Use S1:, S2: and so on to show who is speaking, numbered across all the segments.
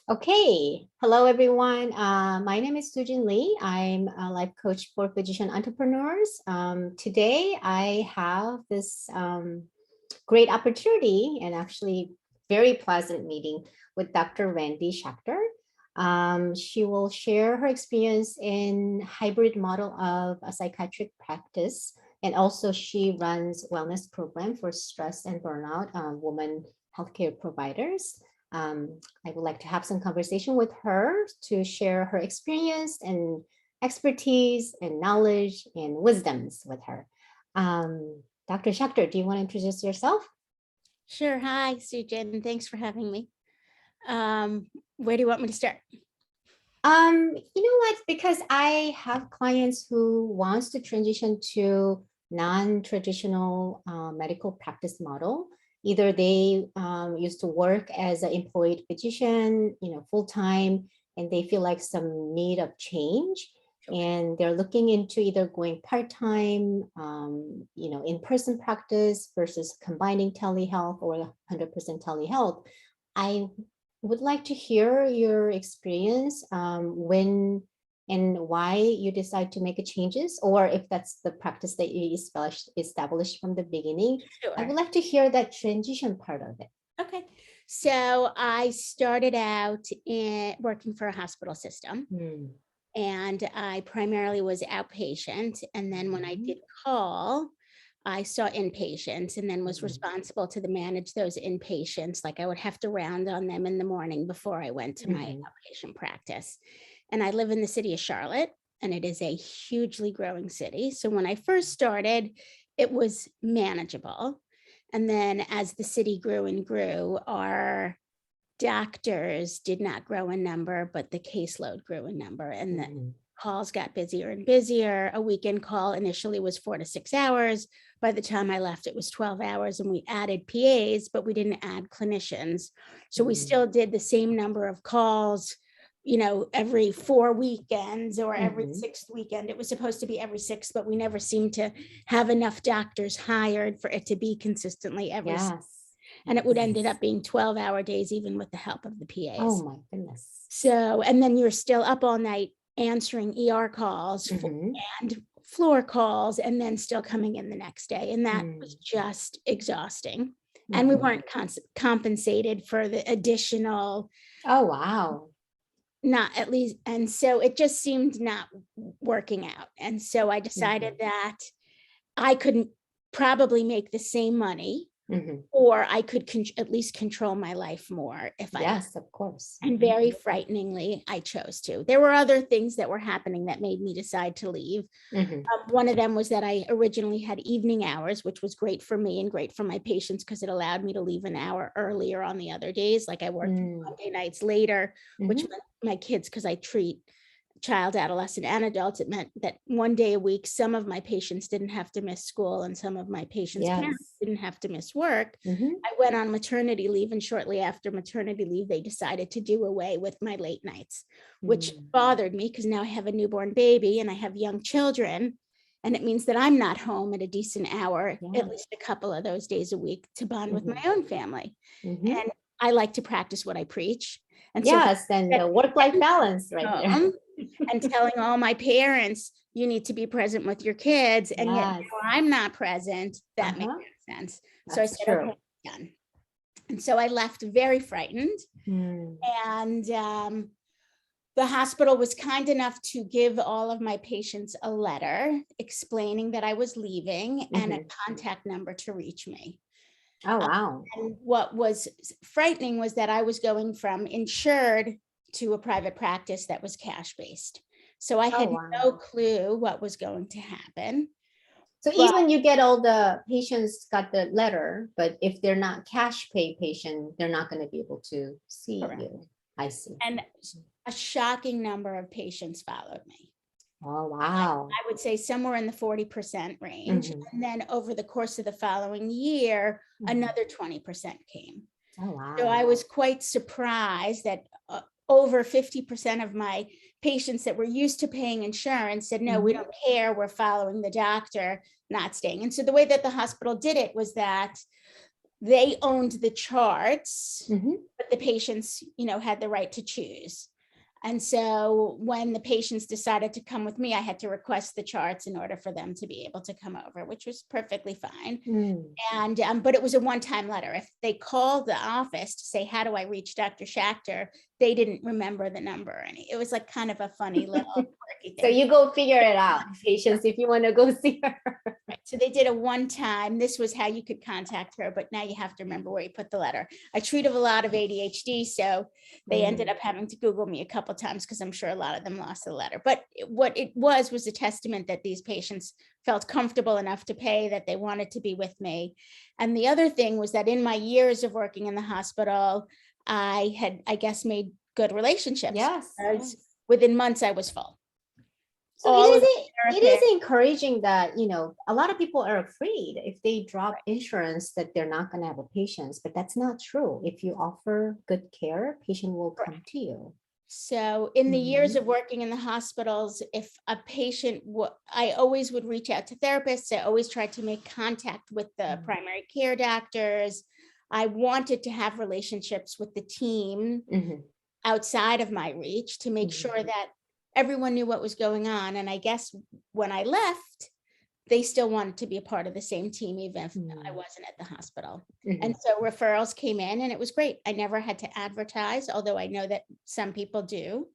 S1: Okay, hello everyone. My name is Sujin Lee. I'm a life coach for physician entrepreneurs. Today I have this great opportunity and actually very pleasant meeting with Dr. Randie Schacter. She will share her experience in hybrid model of a psychiatric practice, and also she runs wellness program for stress and burnout women healthcare providers. I would like to have some conversation with her to share her experience and expertise and knowledge and wisdoms with her. Dr. Schacter, do you want to introduce yourself?
S2: Sure. Hi, Sujin. Thanks for having me. Where do you want me to start?
S1: You know what? Because I have clients who wants to transition to non-traditional medical practice model. Either they used to work as an employed physician, full-time, and they feel like some need of change. And they're looking into either going part-time, in-person practice versus combining telehealth or 100% telehealth. I would like to hear your experience when and why you decide to make a changes, or if that's the practice that you established from the beginning.
S2: Sure.
S1: I would like to hear that transition part of it.
S2: Okay. So I started out working for a hospital system, and I primarily was outpatient. And then when I did call, I saw inpatients and then was responsible to manage those inpatients. Like I would have to round on them in the morning before I went to my outpatient practice. And I live in the city of Charlotte, and it is a hugely growing city. So when I first started, it was manageable. And then as the city grew and grew, our doctors did not grow in number, but the caseload grew in number, and the calls got busier and busier. A weekend call initially was 4 to 6 hours. By the time I left, it was 12 hours, and we added PAs, but we didn't add clinicians. So we still did the same number of calls, every 4 weekends or every 6th weekend. It was supposed to be every 6th, but we never seemed to have enough doctors hired for it to be consistently every 6th. And it would ended up being 12-hour days, even with the help of the PAs.
S1: Oh my goodness.
S2: So, and then you're still up all night answering ER calls and floor calls, and then still coming in the next day. And that was just exhausting. And we weren't compensated for the additional.
S1: Oh, wow.
S2: Not at least. And so it just seemed not working out. And so I decided that I couldn't probably make the same money, or I could at least control my life more if I.
S1: Yes, of course.
S2: And very frighteningly, I chose to. There were other things that were happening that made me decide to leave. One of them was that I originally had evening hours, which was great for me and great for my patients because it allowed me to leave an hour earlier on the other days. Like I worked Monday nights later, which meant my kids, because I treat child, adolescent, and adults, it meant that one day a week, some of my patients didn't have to miss school, and some of my patients' parents didn't have to miss work. I went on maternity leave, and shortly after maternity leave, they decided to do away with my late nights, which bothered me because now I have a newborn baby and I have young children. And it means that I'm not home at a decent hour, at least a couple of those days a week, to bond with my own family. And I like to practice what I preach. And
S1: and the work-life balance right there.
S2: And telling all my parents, you need to be present with your kids. And yet I'm not present. That makes sense. So I said, okay, done. And so I left very frightened. And the hospital was kind enough to give all of my patients a letter explaining that I was leaving and a contact number to reach me.
S1: Oh, wow.
S2: And what was frightening was that I was going from insured to a private practice that was cash-based. So I had no clue what was going to happen.
S1: So even you get all the patients got the letter, but if they're not cash pay patient, they're not going to be able to see you. I see.
S2: And a shocking number of patients followed me.
S1: Oh, wow.
S2: I would say somewhere in the 40% range. And then over the course of the following year, another 20% came.
S1: Oh, wow.
S2: So I was quite surprised that over 50% of my patients that were used to paying insurance said, no, we don't care. We're following the doctor, not staying. And so the way that the hospital did it was that they owned the charts,
S1: Mm-hmm.
S2: but the patients, had the right to choose. And so when the patients decided to come with me, I had to request the charts in order for them to be able to come over, which was perfectly fine. And but it was a one-time letter. If they called the office to say, how do I reach Dr. Schacter, they didn't remember the number. And it was like kind of a funny little quirky thing.
S1: So you go figure it out, patients, if you want to go see her.
S2: Right. So they did a one-time, this was how you could contact her, but now you have to remember where you put the letter. I treat a lot of ADHD, so they ended up having to Google me a couple of times because I'm sure a lot of them lost the letter. But what it was a testament that these patients felt comfortable enough to pay, that they wanted to be with me. And the other thing was that in my years of working in the hospital, I had, I guess, made good relationships.
S1: Yes.
S2: Within months, I was full.
S1: So it is encouraging that, a lot of people are afraid if they drop insurance that they're not going to have a patient, but that's not true. If you offer good care, patient will come to you.
S2: So in the years of working in the hospitals, if a patient, I always would reach out to therapists. I always tried to make contact with the primary care doctors. I wanted to have relationships with the team outside of my reach to make sure that everyone knew what was going on. And I guess when I left, they still wanted to be a part of the same team, even if I wasn't at the hospital. And so referrals came in and it was great. I never had to advertise, although I know that some people do.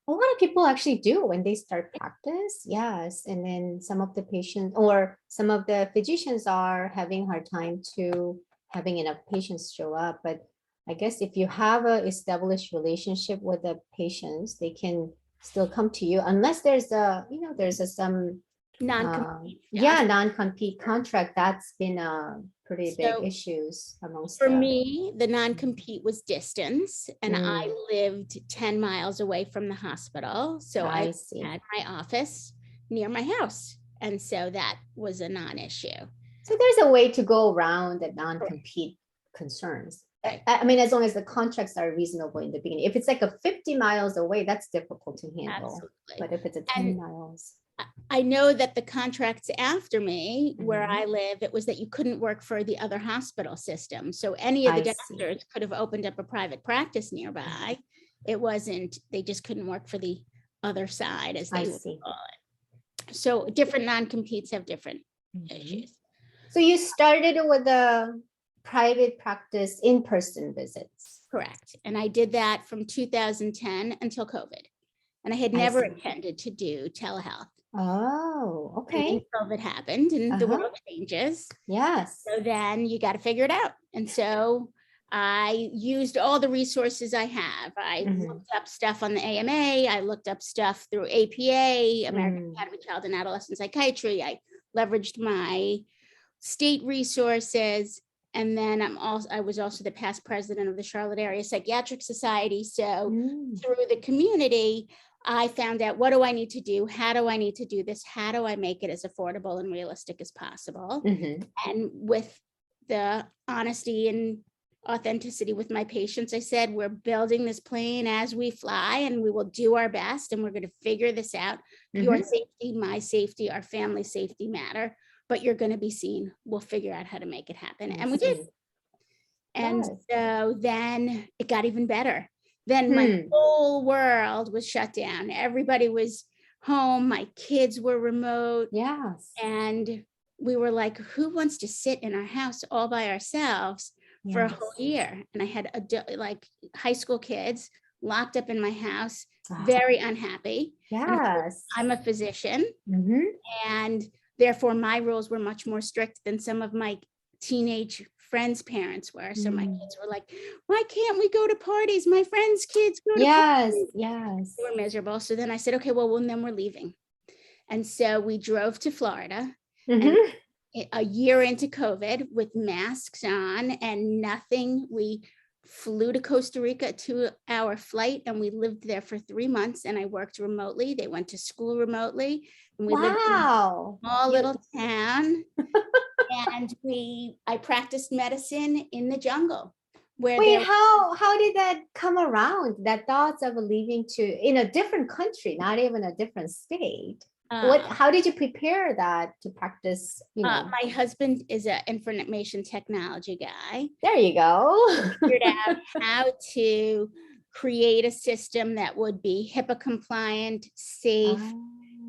S1: A lot of people actually do when they start practice. Yes. And then some of the patients or some of the physicians are having a hard time to having enough patients show up. But I guess if you have an established relationship with the patients, they can still come to you unless there's some
S2: Non-compete.
S1: Non-compete contract. That's been pretty big issues amongst
S2: for me. The non-compete was distance, and I lived 10 miles away from the hospital, so I had my office near my house, and so that was a non-issue.
S1: So there's a way to go around the non-compete concerns. I mean, as long as the contracts are reasonable in the beginning. If it's like a 50 miles away, that's difficult to handle. Absolutely. But if it's a 10 miles.
S2: I know that the contracts after me, where I live, it was that you couldn't work for the other hospital system. So any of the doctors could have opened up a private practice nearby. It wasn't, they just couldn't work for the other side, as they would call it. So different non-competes have different issues.
S1: So you started with the private practice in-person visits.
S2: Correct. And I did that from 2010 until COVID. And I had never intended to do telehealth.
S1: Oh, okay.
S2: And then COVID happened and the world changes.
S1: Yes.
S2: So then you got to figure it out. And so I used all the resources I have. I looked up stuff on the AMA. I looked up stuff through APA, American Academy of Child and Adolescent Psychiatry. I leveraged my state resources. And then I was also the past president of the Charlotte Area Psychiatric Society. So through the community, I found out, what do I need to do? How do I need to do this? How do I make it as affordable and realistic as possible? And with the honesty and authenticity with my patients, I said, we're building this plane as we fly, and we will do our best, and we're going to figure this out. Your safety, my safety, our family safety matter, but you're going to be seen. We'll figure out how to make it happen. And we did. And so then it got even better. Then my whole world was shut down. Everybody was home. My kids were remote.
S1: Yes.
S2: And we were like, who wants to sit in our house all by ourselves for a whole year? And I had like high school kids locked up in my house, very unhappy.
S1: Yes.
S2: I'm a physician. And therefore my rules were much more strict than some of my teenage friends' parents were. So my kids were like, why can't we go to parties? My friends' kids go to parties.
S1: Yes.
S2: They were miserable. So then I said, okay, well, then we're leaving. And so we drove to Florida and a year into COVID with masks on and nothing. We flew to Costa Rica, a 2-hour flight, and we lived there for 3 months, and I worked remotely. They went to school remotely, and we lived in a small little town. And I practiced medicine in the jungle.
S1: Wait, how did that come around? That thoughts of leaving in a different country, not even a different state? How did you prepare that to practice?
S2: My husband is an information technology guy.
S1: There you go.
S2: Figured out how to create a system that would be HIPAA compliant, safe,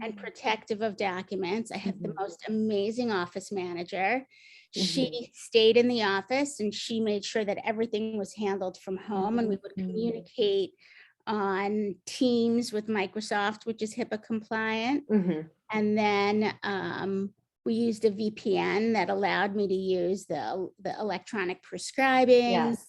S2: and protective of documents. I have the most amazing office manager. She stayed in the office and she made sure that everything was handled from home, and we would communicate on Teams with Microsoft, which is HIPAA compliant. And then we used a VPN that allowed me to use the electronic prescribing.
S1: Yes.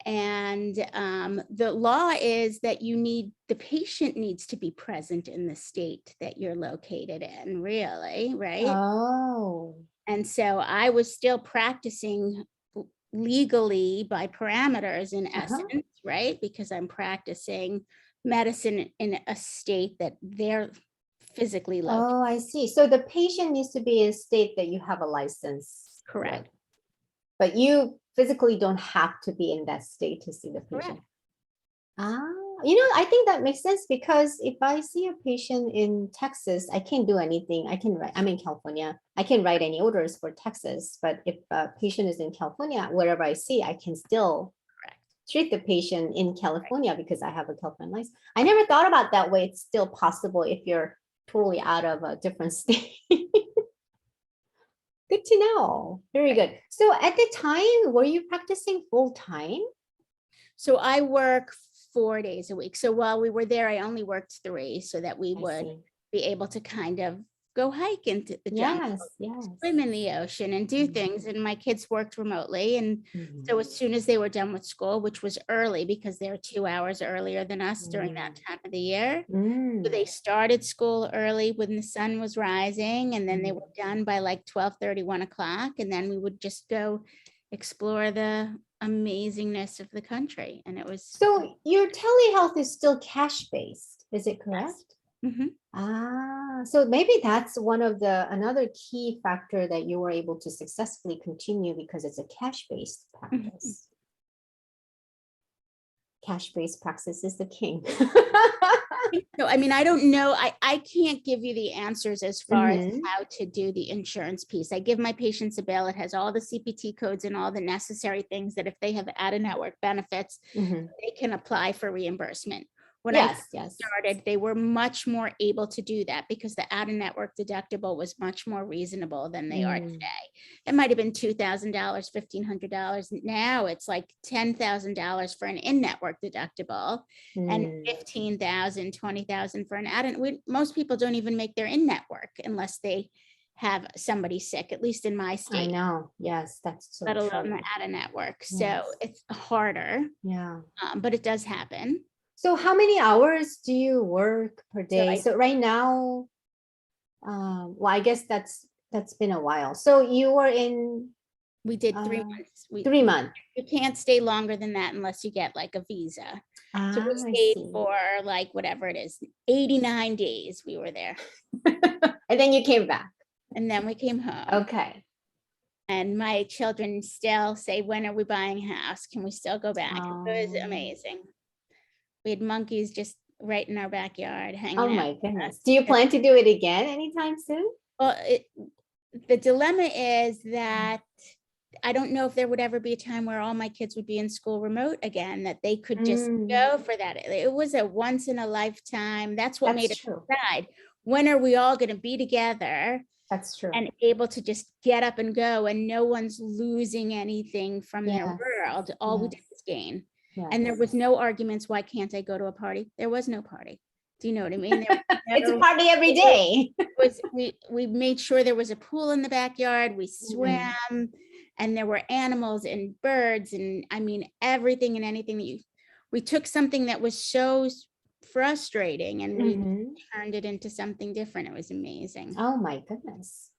S2: And the law is that the patient needs to be present in the state that you're located in, really, right?
S1: Oh.
S2: And so I was still practicing legally by parameters in essence, right? Because I'm practicing medicine in a state that they're physically located.
S1: Oh, I see. So the patient needs to be in a state that you have a license.
S2: Correct.
S1: But you physically don't have to be in that state to see the patient.
S2: Correct.
S1: I think that makes sense, because if I see a patient in Texas, I can't do anything. I'm in California. I can write any orders for Texas, but if a patient is in California, wherever I see, I can still treat the patient in California because I have a California license. I never thought about that way. It's still possible if you're totally out of a different state. Good to know. Very good. So at the time, were you practicing full time?
S2: So I work 4 days a week. So while we were there, I only worked 3 so that we would be able to kind of go hike into the jungle, swim in the ocean and do things. And my kids worked remotely. And so as soon as they were done with school, which was early because they're 2 hours earlier than us during that time of the year. So they started school early when the sun was rising, and then they were done by like 12:30, 1 o'clock. And then we would just go explore the amazingness of the country. And it was.
S1: So your telehealth is still cash-based, is it correct?
S2: Yes.
S1: So maybe that's another key factor that you were able to successfully continue, because it's a cash-based practice. Cash-based practice is the king.
S2: So, I mean, I don't know. I can't give you the answers as far as how to do the insurance piece. I give my patients a bill. It has all the CPT codes and all the necessary things that if they have out-of-network benefits, they can apply for reimbursement. When I started, they were much more able to do that because the out-of-network deductible was much more reasonable than they are today. It might have been $2,000, $1,500. Now it's like $10,000 for an in-network deductible and $15,000, $20,000 for an out-of-network. Most people don't even make their in-network unless they have somebody sick, at least in my state.
S1: I know. Yes, that's so
S2: let alone
S1: true.
S2: the out-of-network. So it's harder.
S1: Yeah.
S2: But it does happen.
S1: So how many hours do you work per day? So right now, well, I guess that's been a while. So you were in.
S2: We did 3 months.
S1: 3 months.
S2: You can't stay longer than that unless you get like a visa. So we stayed for like whatever it is, 89 days we were there.
S1: And then you came back.
S2: And then we came home.
S1: Okay.
S2: And my children still say, when are we buying a house? Can we still go back? It was amazing. We had monkeys just right in our backyard hanging out.
S1: Oh my goodness. Do you plan to do it again anytime soon?
S2: Well, the dilemma is that I don't know if there would ever be a time where all my kids would be in school remote again, that they could just go for that. It was a once in a lifetime. That's what made us decide. When are we all going to be together?
S1: That's true.
S2: And able to just get up and go, and no one's losing anything from their world. All we did was gain. And there was no arguments. Why can't I go to a party? There was no party. Do you know what I mean?
S1: It's a party every day.
S2: We made sure there was a pool in the backyard. We swam, and there were animals and birds, and I mean everything and anything that we took something that was so frustrating and we turned it into something different. It was amazing.
S1: Oh my goodness.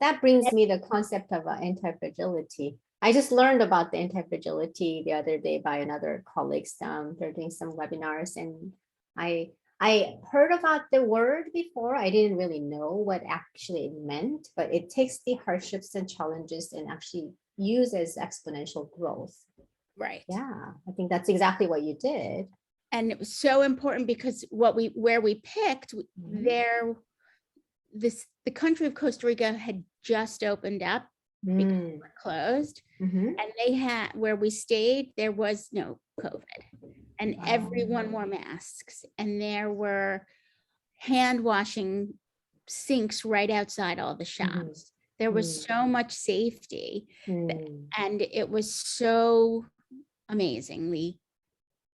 S1: That brings me the concept of antifragility. I just learned about the antifragility the other day by another colleagues. They're doing some webinars, and I heard about the word before. I didn't really know what actually it meant, but it takes the hardships and challenges and actually use as exponential growth.
S2: Right.
S1: Yeah, I think that's exactly what you did.
S2: And it was so important because where we picked, there the country of Costa Rica had just opened up because we were closed. And they had, where we stayed, there was no COVID, and everyone wore masks, and there were hand washing sinks right outside all the shops. There was so much safety, and it was so amazingly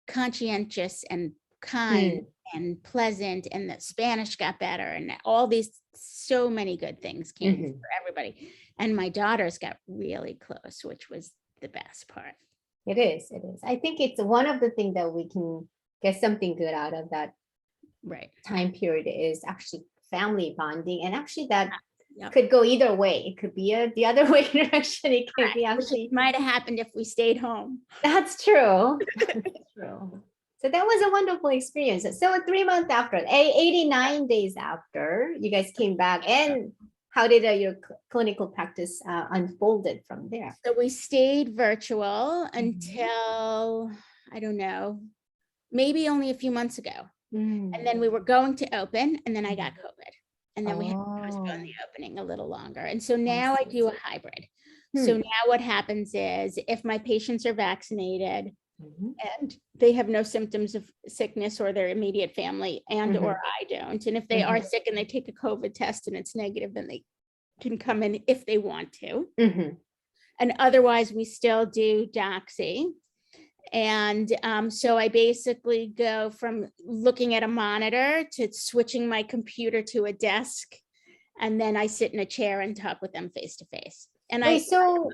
S2: conscientious and kind and pleasant, and the Spanish got better, and all these, so many good things came for everybody. And my daughters got really close, which was the best part.
S1: It is. I think it's one of the things that we can get something good out of that time period is actually family bonding. And actually that could go either way. It could be the other way direction. It could be actually.
S2: Which might have happened if we stayed home.
S1: That's true. That's true. So that was a wonderful experience. So 3 months after, 89 days after, you guys came back, and how did your clinical practice unfolded from there?
S2: So we stayed virtual until, I don't know, maybe only a few months ago. And then we were going to open, and then I got COVID. And then we had to postpone the opening a little longer. And so now I do a hybrid. So now what happens is, if my patients are vaccinated and they have no symptoms of sickness, or their immediate family and or I don't, and if they are sick and they take a COVID test and it's negative, then they can come in if they want to. And otherwise we still do doxy. And so I basically go from looking at a monitor to switching my computer to a desk, and then I sit in a chair and talk with them face to face. And
S1: so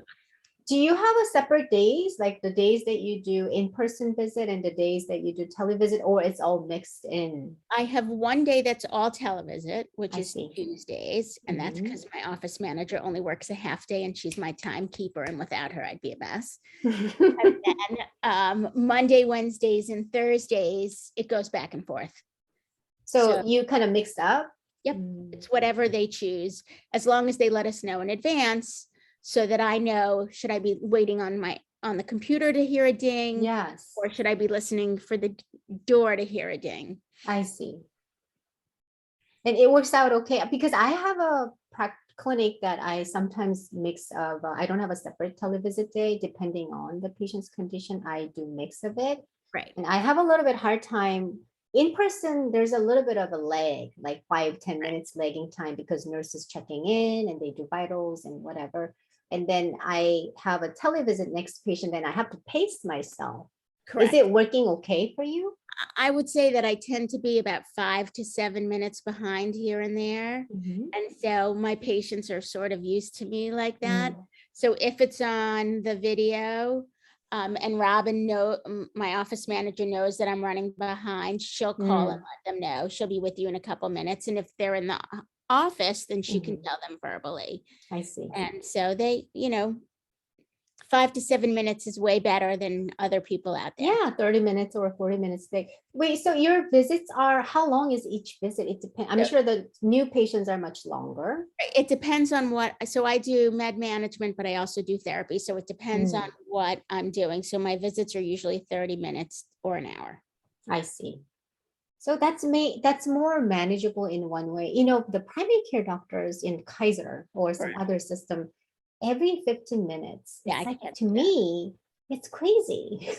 S1: do you have a separate days, like the days that you do in-person visit and the days that you do televisit, or it's all mixed in?
S2: I have one day that's all televisit, which is Tuesdays. And that's because my office manager only works a half day, and she's my timekeeper, and without her, I'd be a mess. And then Monday, Wednesdays, and Thursdays, it goes back and forth.
S1: So you kind of mix up?
S2: Yep. It's whatever they choose, as long as they let us know in advance, so that I know, should I be waiting on the computer to hear a ding?
S1: Yes.
S2: Or should I be listening for the door to hear a ding?
S1: I see. And it works out okay, because I have a clinic that I sometimes mix of, I don't have a separate televisit day, depending on the patient's condition, I do mix of it.
S2: Right.
S1: And I have a little bit hard time. In person, there's a little bit of a lag, like 5-10 minutes lagging time, because nurses checking in and they do vitals and whatever. And then I have a televisit next patient, and I have to pace myself. Correct. Is it working okay for you?
S2: I would say that I tend to be about 5 to 7 minutes behind here and there. And so my patients are sort of used to me like that. So if it's on the video, and Robin, my office manager, knows that I'm running behind, she'll call and let them know. She'll be with you in a couple minutes. And if they're in the office, then she can tell them verbally.
S1: I see.
S2: And so they, 5 to 7 minutes is way better than other people out there.
S1: Yeah, 30 minutes or 40 minutes. Wait, so your visits are, how long is each visit? It depends. I'm sure the new patients are much longer.
S2: It depends on so I do med management, but I also do therapy. So it depends on what I'm doing. So my visits are usually 30 minutes or an hour.
S1: I see. So that's more manageable in one way. The primary care doctors in Kaiser or some other system, every 15 minutes.
S2: Yeah,
S1: to me, it's crazy.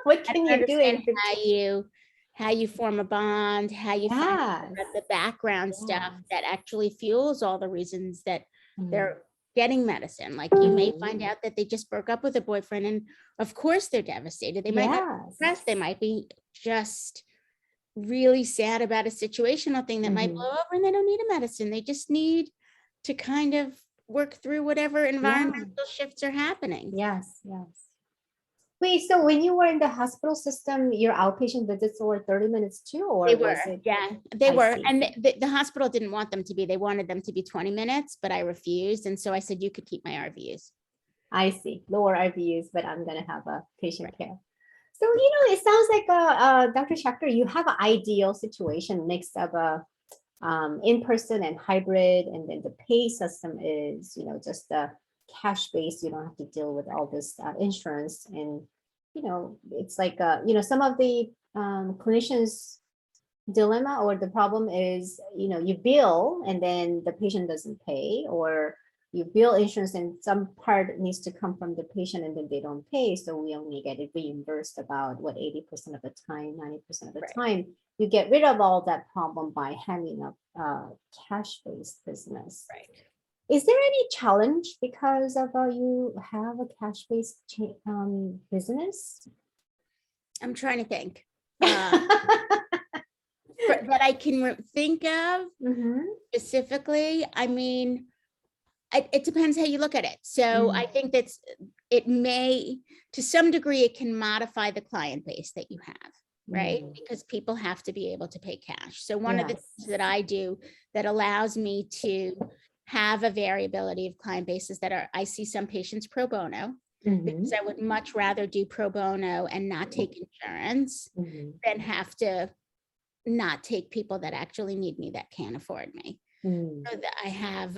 S1: What can you do?
S2: How you form a bond, how you find out about the background stuff that actually fuels all the reasons that they're getting medicine. Like you may find out that they just broke up with a boyfriend, and of course they're devastated. They might not be depressed. They might be just really sad about a situational thing that might blow over, and they don't need a medicine. They just need to kind of work through whatever environmental shifts are happening.
S1: Yes. Wait, so when you were in the hospital system, your outpatient visits were 30 minutes too, or
S2: they were? They were. And the hospital didn't want them to be. They wanted them to be 20 minutes, but I refused. And so I said, you could keep my RVUs.
S1: I see. Lower RVUs, but I'm going to have a patient care. So, it sounds like, Dr. Schacter, you have an ideal situation, mix of a in-person and hybrid, and then the pay system is, just the cash-based. You don't have to deal with all this insurance, and, it's like, some of the clinicians dilemma or the problem is, you bill and then the patient doesn't pay, or you bill insurance and some part needs to come from the patient and then they don't pay. So we only get it reimbursed about 80% of the time, 90% of the
S2: Right.
S1: time. You get rid of all that problem by having a cash-based business.
S2: Right.
S1: Is there any challenge because of you have a cash-based business?
S2: I'm trying to think. That I can think of specifically. I mean, it depends how you look at it. So I think it may, to some degree, it can modify the client base that you have, right? Because people have to be able to pay cash. So one of the things that I do that allows me to have a variability of client bases I see some patients pro bono, because I would much rather do pro bono and not take insurance than have to not take people that actually need me that can't afford me. So that I have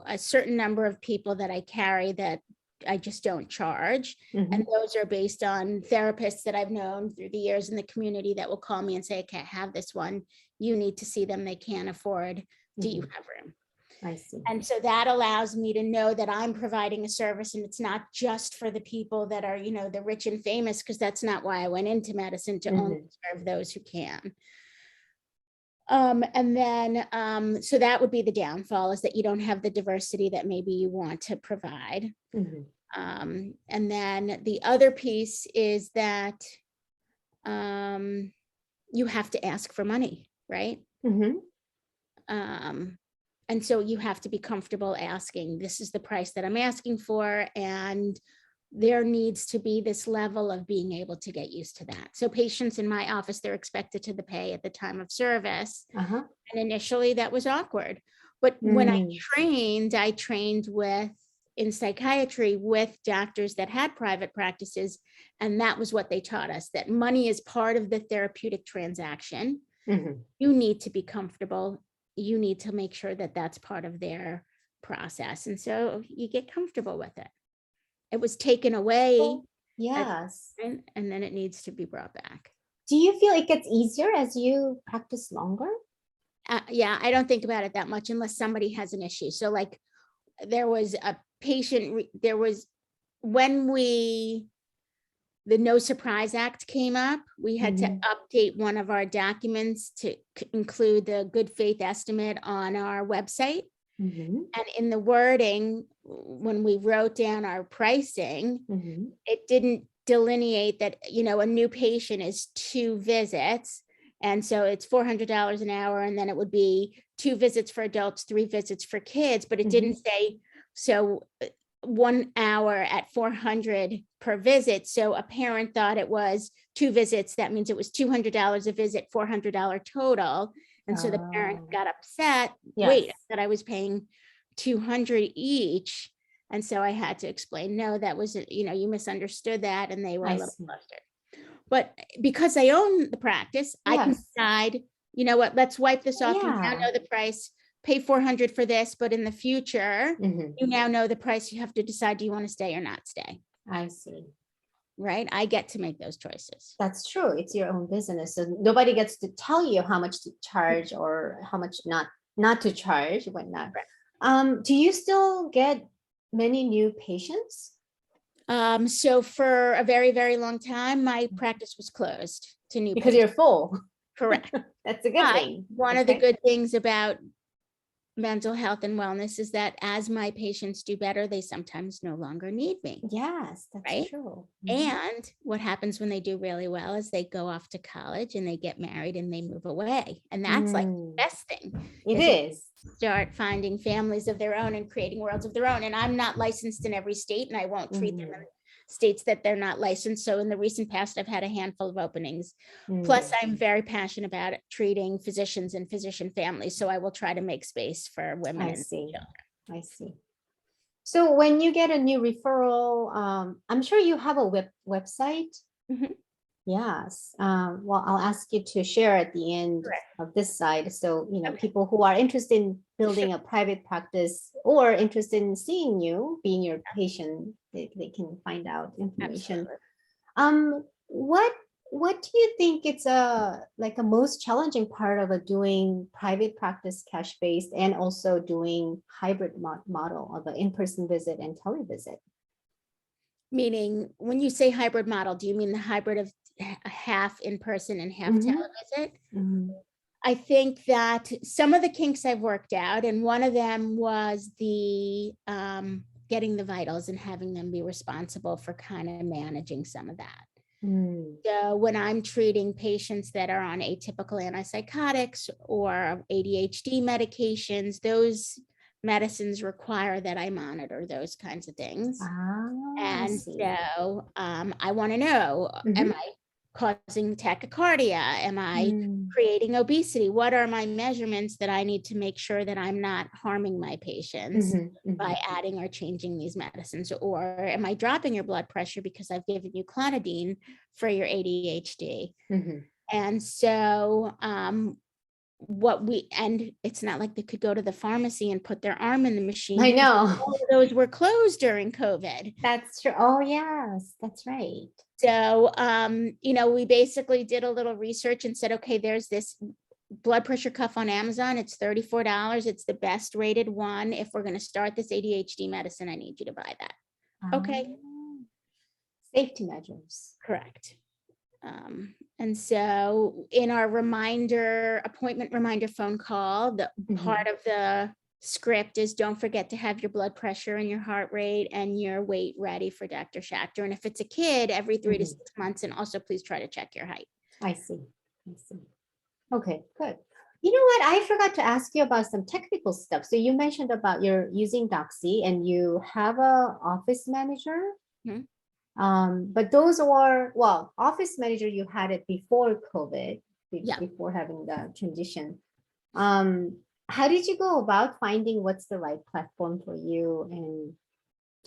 S2: a certain number of people that I carry that I just don't charge. And those are based on therapists that I've known through the years in the community that will call me and say, okay, I have this one. You need to see them. They can't afford. Do you have room?
S1: I see.
S2: And so that allows me to know that I'm providing a service, and it's not just for the people that are, the rich and famous, because that's not why I went into medicine, to only serve those who can. And then, so that would be the downfall, is that you don't have the diversity that maybe you want to provide. And then the other piece is that you have to ask for money, right? And so you have to be comfortable asking, this is the price that I'm asking for. And there needs to be this level of being able to get used to that. So patients in my office, they're expected to pay at the time of service. And initially that was awkward. But when I trained in psychiatry with doctors that had private practices. And that was what they taught us, that money is part of the therapeutic transaction. You need to be comfortable. You need to make sure that that's part of their process. And so you get comfortable with it. It was taken away.
S1: Yes.
S2: And then it needs to be brought back.
S1: Do you feel it gets easier as you practice longer?
S2: Yeah, I don't think about it that much unless somebody has an issue. So like there was a patient, when the No Surprise Act came up, we had to update one of our documents to include the good faith estimate on our website. And in the wording, when we wrote down our pricing, it didn't delineate that, a new patient is 2 visits. And so it's $400 an hour. And then it would be 2 visits for adults, 3 visits for kids. But it didn't say, so 1 hour at $400 per visit. So a parent thought it was 2 visits. That means it was $200 a visit, $400 total. And so the parent got upset. Wait, that I was paying $200 each. And so I had to explain, no, that was, you misunderstood that. And they were a little flustered. But because I own the practice, I can decide, you know what, let's wipe this off. You now know the price, pay $400 for this, but in the future, you now know the price. You have to decide, do you want to stay or not stay?
S1: I see.
S2: Right? I get to make those choices.
S1: That's true. It's your own business. So nobody gets to tell you how much to charge or how much not to charge, whatnot.
S2: Right.
S1: Do you still get many new patients?
S2: So for a very, very long time, my practice was closed to new
S1: because
S2: patients.
S1: you're full.
S2: Correct.
S1: That's a good thing.
S2: One of the good things about mental health and wellness is that as my patients do better, they sometimes no longer need me.
S1: Yes, that's true.
S2: And what happens when they do really well is they go off to college and they get married and they move away. And that's like the best thing.
S1: It is.
S2: Start finding families of their own and creating worlds of their own. And I'm not licensed in every state, and I won't treat them in states that they're not licensed. So in the recent past, I've had a handful of openings. Plus, I'm very passionate about treating physicians and physician families. So I will try to make space for women.
S1: I see. I see. So when you get a new referral, I'm sure you have a website. Yes. Well, I'll ask you to share at the end of this side. So, people who are interested in building a private practice or interested in seeing you, being your patient, they can find out information. What what do you think it's like a most challenging part of doing private practice cash-based and also doing hybrid model of an in-person visit and televisit?
S2: Meaning, when you say hybrid model, do you mean the hybrid of half in person and half televisit? I think that some of the kinks I've worked out, and one of them was the getting the vitals and having them be responsible for kind of managing some of that. So when I'm treating patients that are on atypical antipsychotics or ADHD medications, those medicines require that I monitor those kinds of things. And so I want to know, am I causing tachycardia? Am I creating obesity? What are my measurements that I need to make sure that I'm not harming my patients by adding or changing these medicines? Or am I dropping your blood pressure because I've given you clonidine for your ADHD? And so and it's not like they could go to the pharmacy and put their arm in the machine.
S1: I know.
S2: All of those were closed during COVID.
S1: That's true. Oh, yes, that's right.
S2: So, we basically did a little research and said, okay, there's this blood pressure cuff on Amazon. It's $34. It's the best rated one. If we're going to start this ADHD medicine, I need you to buy that. Okay.
S1: Safety measures.
S2: Correct. And so in our appointment reminder phone call, the part of the script is, don't forget to have your blood pressure and your heart rate and your weight ready for Dr. Schacter. And if it's a kid, every 3 to 6 months. And also please try to check your height.
S1: I see. Okay, good. You know what? I forgot to ask you about some technical stuff. So you mentioned about you're using Doxy and you have a office manager. But those are, well, office manager, you had it before COVID, before having the transition. How did you go about finding what's the right platform for you?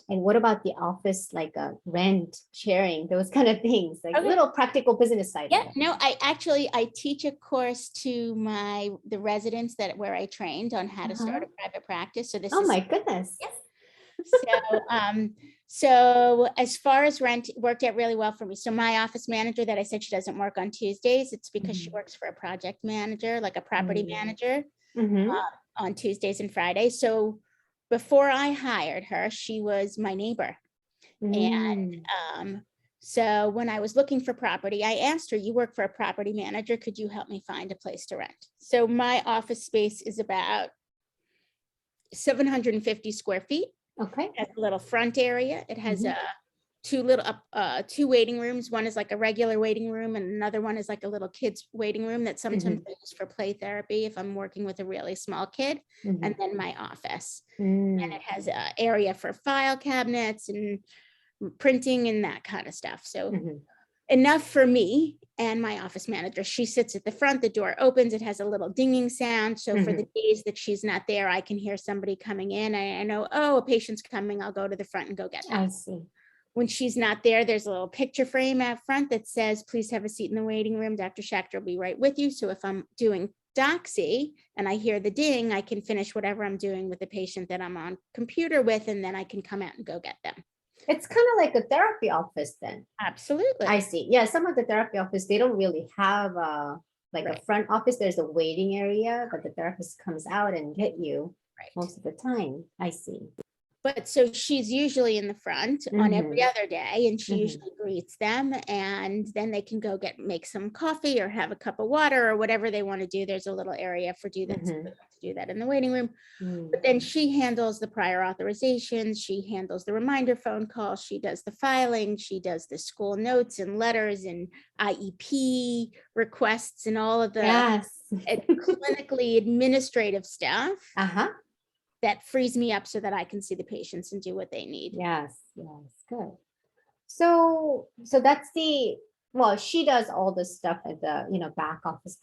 S1: And what about the office, like rent, sharing, those kind of things, like little practical business side?
S2: Yeah, no, I teach a course to the residents where I trained on how to start a private practice. So this
S1: is, my goodness.
S2: Yes. So as far as rent, it worked out really well for me. So my office manager that I said she doesn't work on Tuesdays, it's because she works for a project manager, like a property manager, on Tuesdays and Fridays. So before I hired her, she was my neighbor. And so when I was looking for property, I asked her, you work for a property manager, could you help me find a place to rent? So my office space is about 750 square feet.
S1: Okay.
S2: It has a little front area. It has two waiting rooms. One is like a regular waiting room, and another one is like a little kids waiting room that sometimes I use for play therapy if I'm working with a really small kid. And then my office, and it has an area for file cabinets and printing and that kind of stuff. So enough for me and my office manager. She sits at the front, the door opens, it has a little dinging sound. So for the days that she's not there, I can hear somebody coming in. I know, oh, a patient's coming, I'll go to the front and go get them.
S1: I see.
S2: When she's not there, there's a little picture frame out front that says, please have a seat in the waiting room. Dr. Schacter will be right with you. So if I'm doing Doxy and I hear the ding, I can finish whatever I'm doing with the patient that I'm on computer with, and then I can come out and go get them.
S1: It's kind of like a therapy office then.
S2: Absolutely.
S1: I see. Yeah, some of the therapy office, they don't really have a front office. There's a waiting area, but the therapist comes out and get you most of the time. I see.
S2: But so she's usually in the front on every other day, and she usually greets them, and then they can go make some coffee or have a cup of water or whatever they want to do. There's a little area for do that in the waiting room. But then she handles the prior authorizations. She handles the reminder phone calls. She does the filing. She does the school notes and letters and IEP requests and all of the clinically administrative stuff. That frees me up so that I can see the patients and do what they need. Yes,
S1: good. So that's she does all the stuff at the back office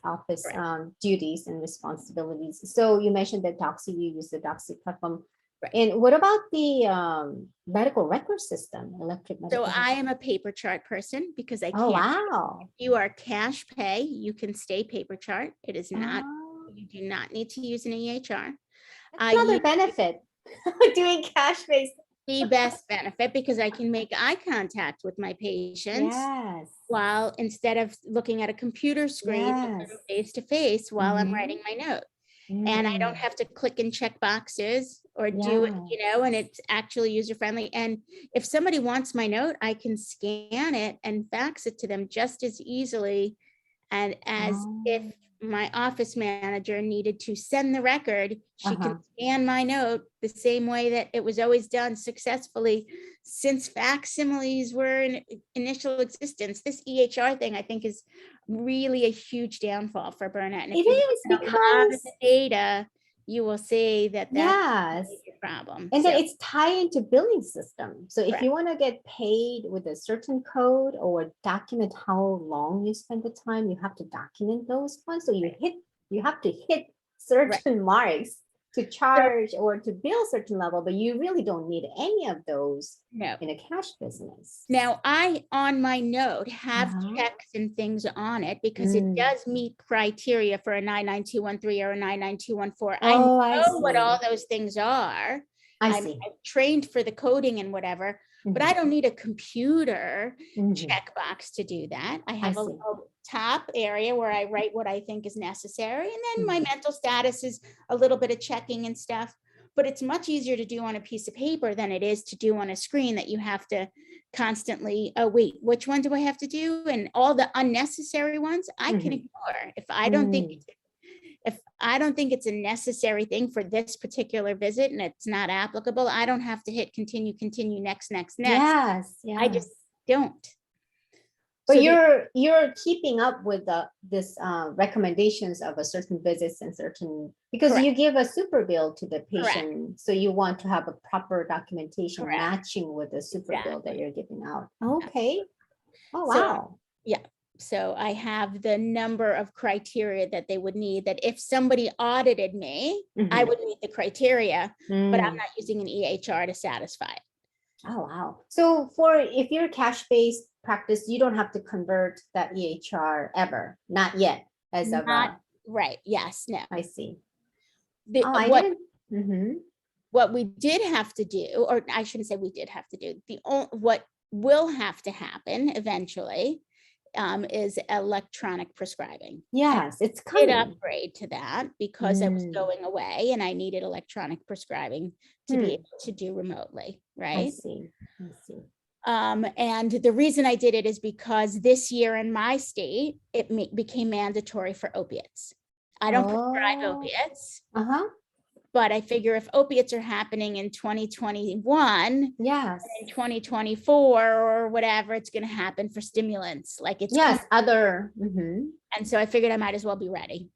S1: duties and responsibilities. So you mentioned that Doxy, you use the Doxy platform. And what about the medical record system, electric medical record?
S2: I am a paper chart person because I can't.
S1: Oh, wow.
S2: If you are cash pay, you can stay paper chart. It is not, you do not need to use an EHR.
S1: Another benefit doing cash-based.
S2: the best benefit, because I can make eye contact with my patients.
S1: Yes.
S2: While instead of looking at a computer screen,
S1: Yes.
S2: face to face while I'm
S1: Mhm.
S2: writing my note. And I don't have to click and check boxes or do it, and it's actually user friendly. And if somebody wants my note, I can scan it and fax it to them just as easily and as if my office manager needed to send the record, she can scan my note the same way that it was always done successfully since facsimiles were in initial existence. This EHR thing, I think, is really a huge downfall for burnout. And if
S1: It is
S2: because a lot of the data, you will see that that's a problem.
S1: And then it's tied into billing system. So if you want to get paid with a certain code or document how long you spend the time, you have to document those ones. So you have to hit certain marks to charge or to bill certain level, but you really don't need any of those in a cash business.
S2: Now, I, on my note, have checks and things on it because it does meet criteria for a 99213 or a 99214. I know what all those things are. I'm trained for the coding and whatever, but I don't need a computer checkbox to do that. I have a top area where I write what I think is necessary. And then my mental status is a little bit of checking and stuff, but it's much easier to do on a piece of paper than it is to do on a screen that you have to constantly, oh, wait, which one do I have to do? And all the unnecessary ones I can ignore. If I don't think it's a necessary thing for this particular visit and it's not applicable, I don't have to hit continue, next.
S1: Yes.
S2: I just don't.
S1: But so you're keeping up with this recommendations of a certain visits and certain, because you give a super bill to the patient, so you want to have a proper documentation matching with the super bill that you're giving out. Okay. Oh wow.
S2: So I have the number of criteria that they would need, that if somebody audited me, I would meet the criteria, but I'm not using an EHR to satisfy it.
S1: Oh, wow. So if you're cash-based practice, you don't have to convert that EHR ever. Not yet.
S2: Right. Yes. No.
S1: I see.
S2: What we did have to do, or I shouldn't say we did have to do, what will have to happen eventually is electronic prescribing.
S1: Yes, it's coming.
S2: An upgrade to that because it was going away and I needed electronic prescribing to be able to do remotely, right?
S1: I see.
S2: And the reason I did it is because this year in my state, it became mandatory for opiates. I don't prescribe opiates. But I figure if opiates are happening in 2021, in 2024 or whatever, it's going to happen for stimulants. Like it's
S1: other.
S2: And so I figured I might as well be ready.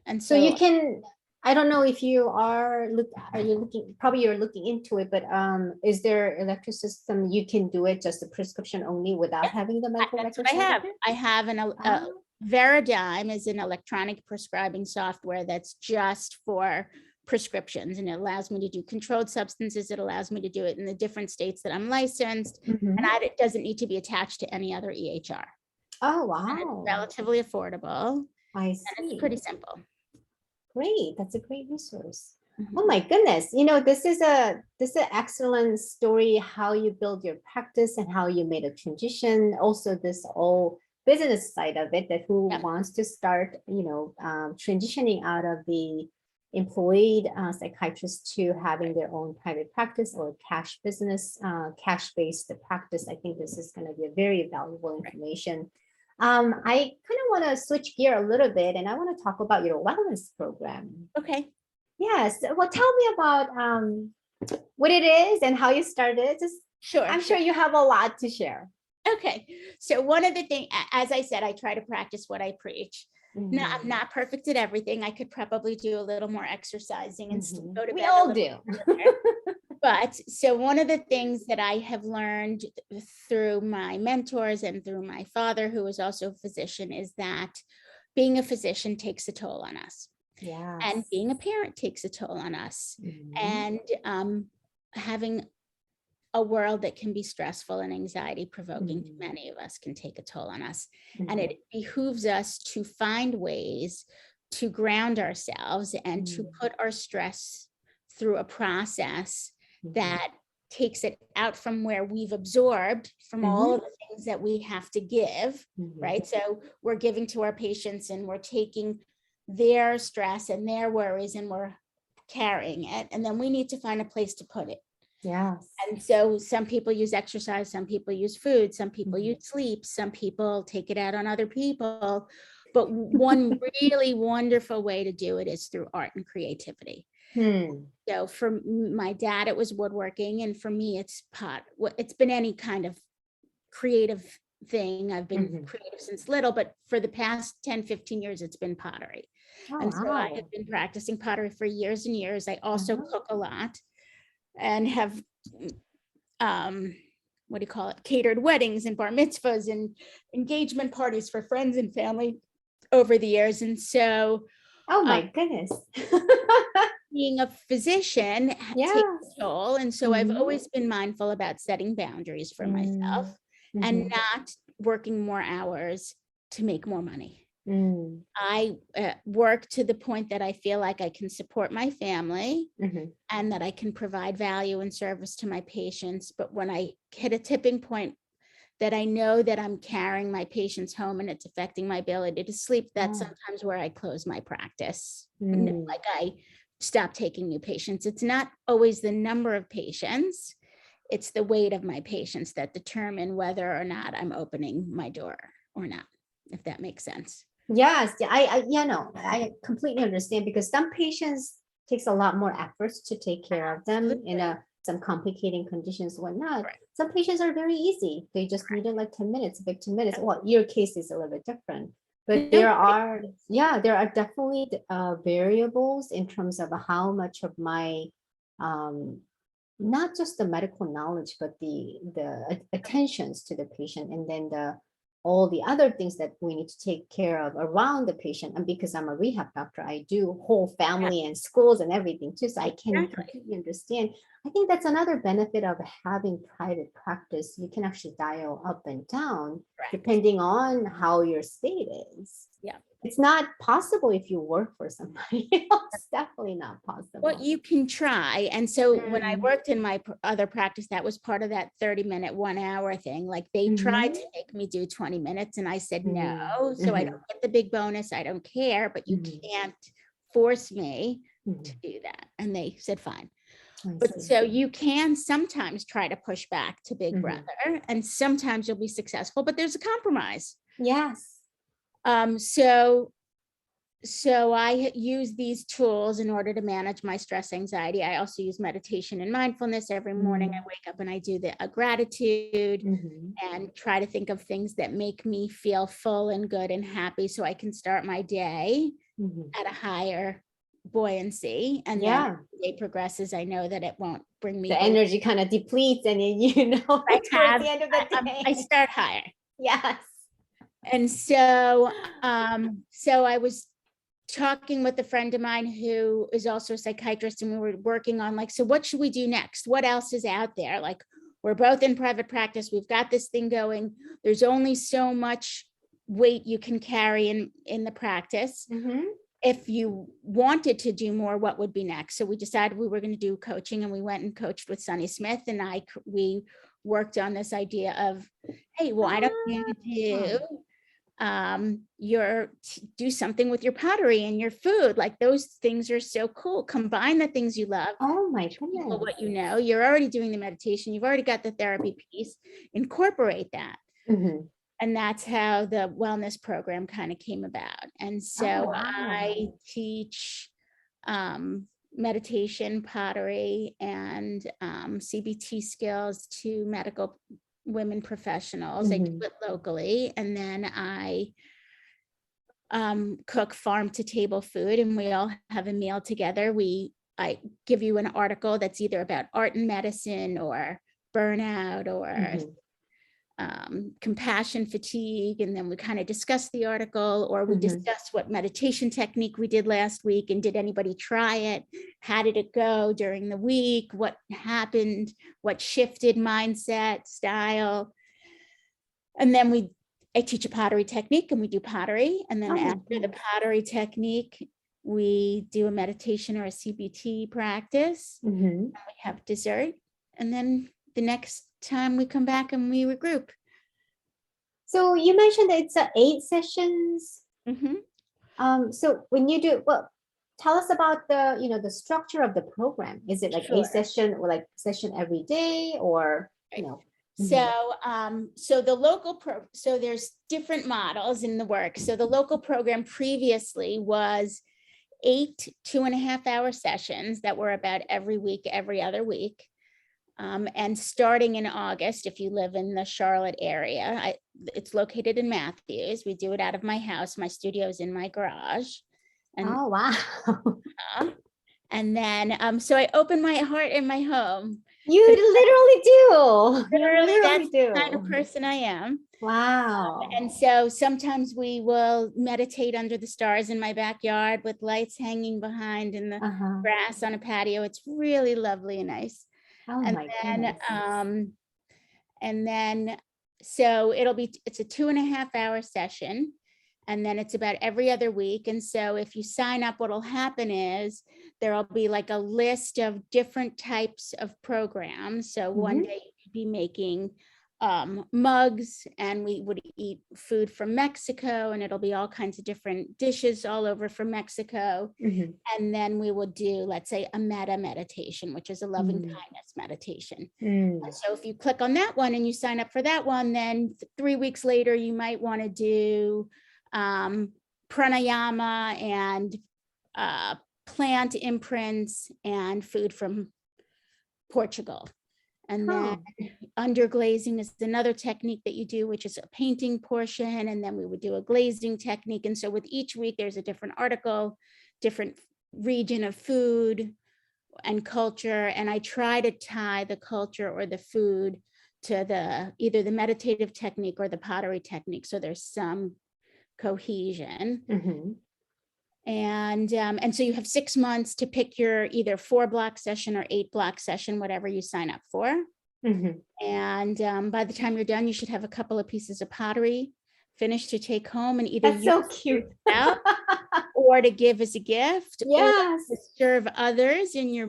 S2: And
S1: so you can. I don't know if you are you looking? Probably you're looking into it, but is there electric system you can do it just a prescription only without having the medical record?
S2: I have an Veradigm is an electronic prescribing software that's just for prescriptions, and it allows me to do controlled substances. It allows me to do it in the different states that I'm licensed, and it doesn't need to be attached to any other EHR.
S1: Oh wow!
S2: And it's relatively affordable.
S1: I see.
S2: And it's pretty simple.
S1: Great, that's a great resource. Oh my goodness! This is an excellent story how you build your practice and how you made a transition. Also, this whole business side of it, that who wants to start, transitioning out of the employed psychiatrist to having their own private practice or cash business, cash-based practice. I think this is going to be a very valuable information. I kind of want to switch gear a little bit, and I want to talk about your wellness program.
S2: Okay.
S1: Yes. Well, tell me about what it is and how you started. I'm sure you have a lot to share.
S2: Okay. So one of the things, as I said, I try to practice what I preach. No, I'm not perfect at everything. I could probably do a little more exercising and still go to bed.
S1: We all do.
S2: But so one of the things that I have learned through my mentors and through my father, who is also a physician, is that being a physician takes a toll on us.
S1: Yeah.
S2: And being a parent takes a toll on us. And having a world that can be stressful and anxiety provoking to many of us can take a toll on us. And it behooves us to find ways to ground ourselves and to put our stress through a process that takes it out from where we've absorbed from all of the things that we have to give, right? So we're giving to our patients and we're taking their stress and their worries and we're carrying it. And then we need to find a place to put it.
S1: Yes.
S2: And so some people use exercise, some people use food, some people use sleep, some people take it out on other people. But one really wonderful way to do it is through art and creativity. So for my dad, it was woodworking. And for me, it's it's been any kind of creative thing. I've been creative since little, but for the past 10, 15 years, it's been pottery. And so I have been practicing pottery for years and years. I also cook a lot and have, what do you call it? Catered weddings and bar mitzvahs and engagement parties for friends and family over the years. And so,
S1: oh my goodness.
S2: being a physician takes a toll. And so I've always been mindful about setting boundaries for myself and not working more hours to make more money. I work to the point that I feel like I can support my family and that I can provide value and service to my patients. But when I hit a tipping point that I know that I'm carrying my patients home and it's affecting my ability to sleep, that's sometimes where I close my practice. Like I stop taking new patients. It's not always the number of patients, it's the weight of my patients that determine whether or not I'm opening my door or not, if that makes sense.
S1: Yes, I completely understand, because some patients takes a lot more efforts to take care of them in some complicating conditions, whatnot.
S2: Right.
S1: Some patients are very easy. They just needed like 10 minutes, 15 minutes. Well, your case is a little bit different, but there are definitely variables in terms of how much of my, not just the medical knowledge, but the attentions to the patient, and then all the other things that we need to take care of around the patient. And because I'm a rehab doctor, I do whole family and schools and everything too. So I can completely understand. I think that's another benefit of having private practice. You can actually dial up and down depending on how your state is.
S2: Yeah.
S1: It's not possible if you work for somebody else. Definitely not possible.
S2: Well, you can try. And so when I worked in my other practice, that was part of that 30-minute, 1 hour thing. Like they tried to make me do 20 minutes and I said no. So I don't get the big bonus. I don't care, but you can't force me to do that. And they said, fine. But so you can sometimes try to push back to Big Brother, and sometimes you'll be successful, but there's a compromise.
S1: Yes.
S2: So I use these tools in order to manage my stress, anxiety. I also use meditation and mindfulness. Every morning I wake up and I do a gratitude and try to think of things that make me feel full and good and happy, so I can start my day at a higher buoyancy. And then as the day progresses, I know that it won't bring me
S1: the energy kind of depletes, and then towards the end of the day
S2: I start higher.
S1: Yes.
S2: And so I was talking with a friend of mine who is also a psychiatrist, and we were working on like, so what should we do next? What else is out there? Like, we're both in private practice. We've got this thing going. There's only so much weight you can carry in the practice. If you wanted to do more, what would be next? So we decided we were going to do coaching, and we went and coached with Sunny Smith, and we worked on this idea of, hey, why don't you do something with your pottery and your food? Like, those things are so cool. Combine the things you love.
S1: Oh my goodness.
S2: What you know, you're already doing the meditation. You've already got the therapy piece. Incorporate that. And that's how the wellness program kind of came about. And so I teach meditation, pottery, and CBT skills to medical women professionals. I do it locally. And then I cook farm to table food, and we all have a meal together. I give you an article that's either about art and medicine or burnout or compassion fatigue, and then we kind of discuss the article, or we discuss what meditation technique we did last week, and did anybody try it? How did it go during the week? What happened? What shifted mindset, style? And then I teach a pottery technique, and we do pottery, and then after the pottery technique, we do a meditation or a CBT practice. And we have dessert. and then the next time we come back and we regroup.
S1: So you mentioned that it's 8 sessions.
S2: Mm-hmm.
S1: So when you do, well, tell us about the structure of the program. Is it like
S2: Sure.
S1: a session or like session every day, or
S2: So, so the local so there's different models in the work. So the local program previously was 8 2.5-hour sessions that were about every week, every other week. And starting in August, if you live in the Charlotte area, it's located in Matthews. We do it out of my house. My studio is in my garage. And,
S1: oh, wow.
S2: And then, so I open my heart and my home.
S1: You literally do.
S2: Literally,
S1: You
S2: that's
S1: literally
S2: the kind of person I am.
S1: Wow.
S2: And so sometimes we will meditate under the stars in my backyard with lights hanging behind in the grass on a patio. It's really lovely and nice.
S1: Oh,
S2: and
S1: my
S2: then
S1: goodness.
S2: and then so it's a 2.5-hour session, and then it's about every other week. And so if you sign up, what'll happen is there'll be like a list of different types of programs. So one day you could be making mugs, and we would eat food from Mexico, and it'll be all kinds of different dishes all over from Mexico. And then we will do, let's say, a metta meditation, which is a loving kindness meditation. And so if you click on that one and you sign up for that one, then 3 weeks later you might want to do pranayama and plant imprints and food from Portugal. And then underglazing is another technique that you do, which is a painting portion. And then we would do a glazing technique. And so with each week, there's a different article, different region of food and culture. And I try to tie the culture or the food to either the meditative technique or the pottery technique. So there's some cohesion. And so you have 6 months to pick your either 4-block session or 8-block session, whatever you sign up for. And by the time you're done, you should have a couple of pieces of pottery finished to take home and either
S1: That's so cute.
S2: Out, or to give as a gift, or to serve others in your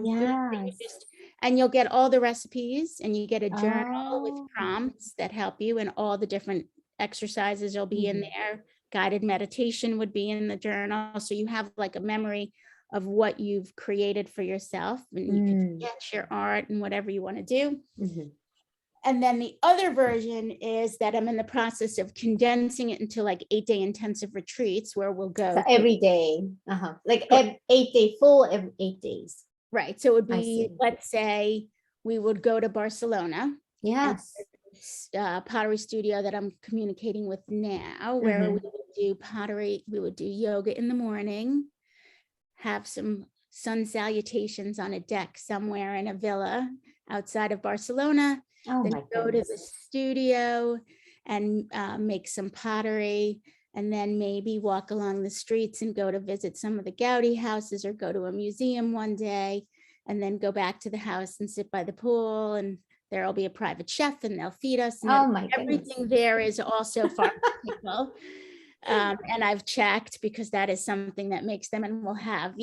S2: and you'll get all the recipes, and you get a journal with prompts that help you, and all the different exercises will be in there. Guided meditation would be in the journal. So you have like a memory of what you've created for yourself, and you can sketch your art and whatever you want to do. And then the other version is that I'm in the process of condensing it into like 8-day intensive retreats where we'll go
S1: so every day, like 8-day full, every 8 days.
S2: Right. So it would be, let's say we would go to Barcelona.
S1: Yes.
S2: Pottery studio that I'm communicating with now, where we would do pottery, we would do yoga in the morning, have some sun salutations on a deck somewhere in a villa outside of Barcelona, then go to the studio and make some pottery, and then maybe walk along the streets and go to visit some of the Gaudi houses or go to a museum one day, and then go back to the house and sit by the pool, and there'll be a private chef and they'll feed us. And everything there is also pharmaceutical. And I've checked because that is something that makes them, and we'll have,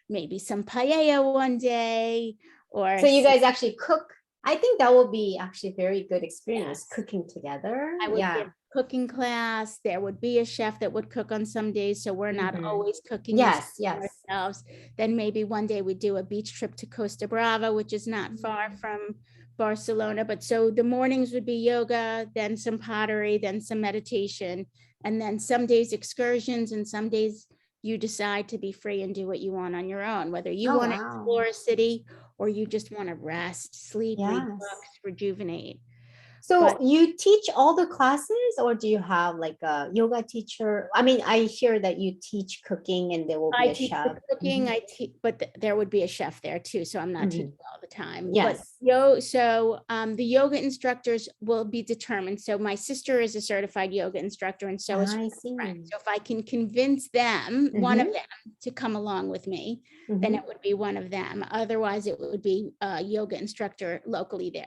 S2: maybe some paella one day. Or
S1: so you guys actually cook. I think that will be actually a very good experience, cooking together.
S2: I would give a cooking class. There would be a chef that would cook on some days, so we're not always cooking ourselves. Then maybe one day we do a beach trip to Costa Brava, which is not far from Barcelona. But so the mornings would be yoga, then some pottery, then some meditation, and then some days excursions, and some days you decide to be free and do what you want on your own, whether you want to explore a city or you just want to rest, sleep, read books, rejuvenate.
S1: So you teach all the classes, or do you have like a yoga teacher? I mean, I hear that you teach cooking and there will be a chef.
S2: Cooking, I teach, but there would be a chef there too. So I'm not teaching all the time.
S1: Yes.
S2: But the yoga instructors will be determined. So my sister is a certified yoga instructor, and so is her friend. So if I can convince them, one of them, to come along with me, then it would be one of them. Otherwise, it would be a yoga instructor locally there.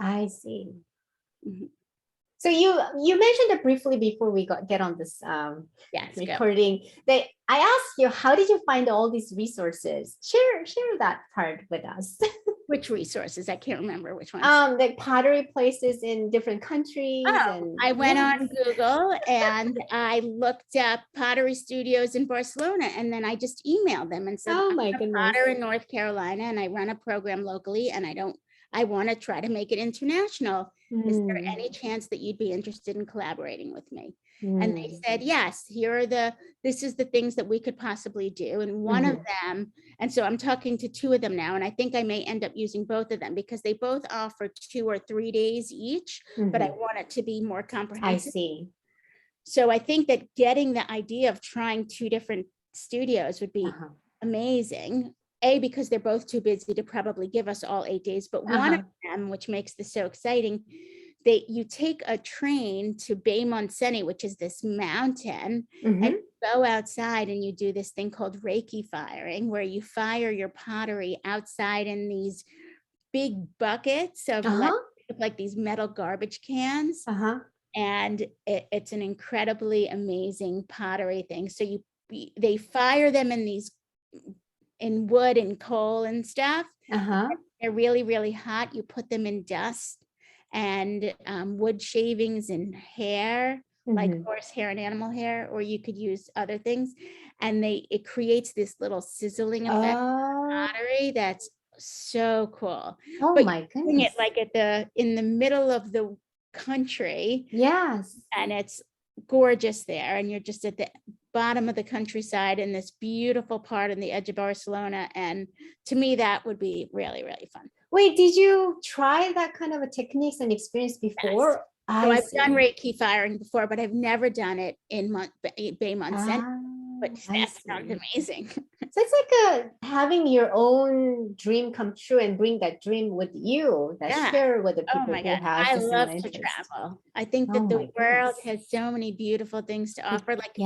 S1: I see. So you mentioned it briefly before we get on this recording that I asked you, how did you find all these resources? Share that part with us.
S2: Which resources? I can't remember which ones.
S1: Like pottery places in different countries.
S2: Oh,
S1: And
S2: I went on Google and I looked up pottery studios in Barcelona, and then I just emailed them and said,
S1: Oh
S2: I'm
S1: my
S2: a
S1: goodness.
S2: potter in North Carolina and I run a program locally and I want to try to make it international. Is there any chance that you'd be interested in collaborating with me? And they said, yes, this is the things that we could possibly do. And one of them, and so I'm talking to two of them now, and I think I may end up using both of them because they both offer 2 or 3 days each, but I want it to be more comprehensive.
S1: I see.
S2: So I think that getting the idea of trying 2 different studios would be amazing. A, because they're both too busy to probably give us all 8 days, but one of them, which makes this so exciting, you take a train to Bay Montseny, which is this mountain, and you go outside and you do this thing called Reiki firing, where you fire your pottery outside in these big buckets of like these metal garbage cans. And it's an incredibly amazing pottery thing. So they fire them in wood and coal and stuff. They're really, really hot. You put them in dust and wood shavings and hair, like horse hair and animal hair, or you could use other things. And it creates this little sizzling effect pottery that's so cool.
S1: Oh
S2: but
S1: my
S2: doing
S1: goodness.
S2: it like in the middle of the country.
S1: Yes.
S2: And it's gorgeous there. And you're just at the bottom of the countryside in this beautiful part on the edge of Barcelona. And to me, that would be really, really fun.
S1: Wait, did you try that kind of a techniques and experience before?
S2: Yes. So I've done Reiki firing before, but I've never done it in Bay Montseny. But that sounds amazing.
S1: So it's like having your own dream come true and bring that dream with you, share with the people who have.
S2: I love to travel. I think that the world has so many beautiful things to offer. Like